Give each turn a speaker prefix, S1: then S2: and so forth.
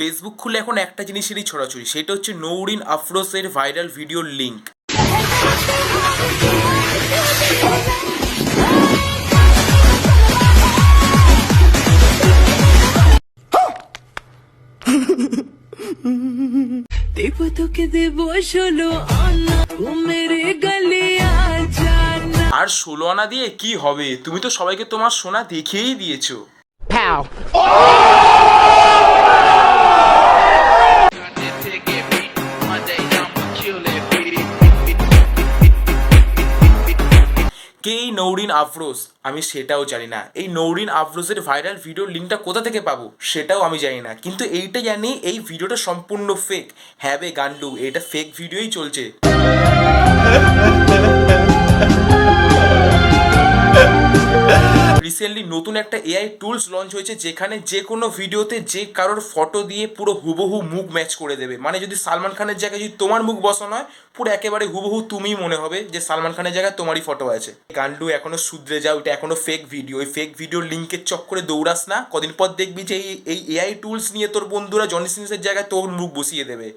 S1: Facebook খুলে এখন একটা জিনিসেরই ছড়াছড়ি, সেটা হচ্ছে নৌরিন আফরোজের ভাইরাল ভিডিওর লিঙ্ক।
S2: দেবো তোকে দেবো 16 আনা ও মেরে গলিয়া জানা।
S1: আর 16 আনা দিয়ে কি হবে? তুমি তো সবাইকে তোমার সোনা দেখিয়েই দিয়েছো। কে এই নৌরিন আফরোজ? আমি সেটাও জানি না। এই নৌরিন আফরোজের ভাইরাল ভিডিওর লিঙ্কটা কোথা থেকে পাবো সেটাও আমি জানি না, কিন্তু এইটা জানি এই ভিডিওটা সম্পূর্ণ ফেক। হ্যাঁ বে গান্ডু, এটা ফেক ভিডিওই চলছে। রিসেন্টলি নতুন একটা এআই টুলস লঞ্চ হয়েছে, যেখানে যে কোনো ভিডিওতে যে কারোর ফটো দিয়ে পুরো হুবহু মুখ ম্যাচ করে দেবে। মানে যদি সালমান খানের জায়গায় যদি তোমার মুখ বসানো হয়, পুরো একেবারে হুবহু তুমিই মনে হবে যে সালমান খানের জায়গায় তোমারই ফটো আছে। গান্ডু এখনো শুধরে যাও, এটা এখনো ফেক ভিডিও। ওই ফেক ভিডিওর লিঙ্কের চক্করে দৌড়াস না, কদিন পর দেখবি যে এই এআই টুলস নিয়ে তোর বন্ধুরা জনি সিনসের জায়গায় তোর মুখ বসিয়ে দেবে।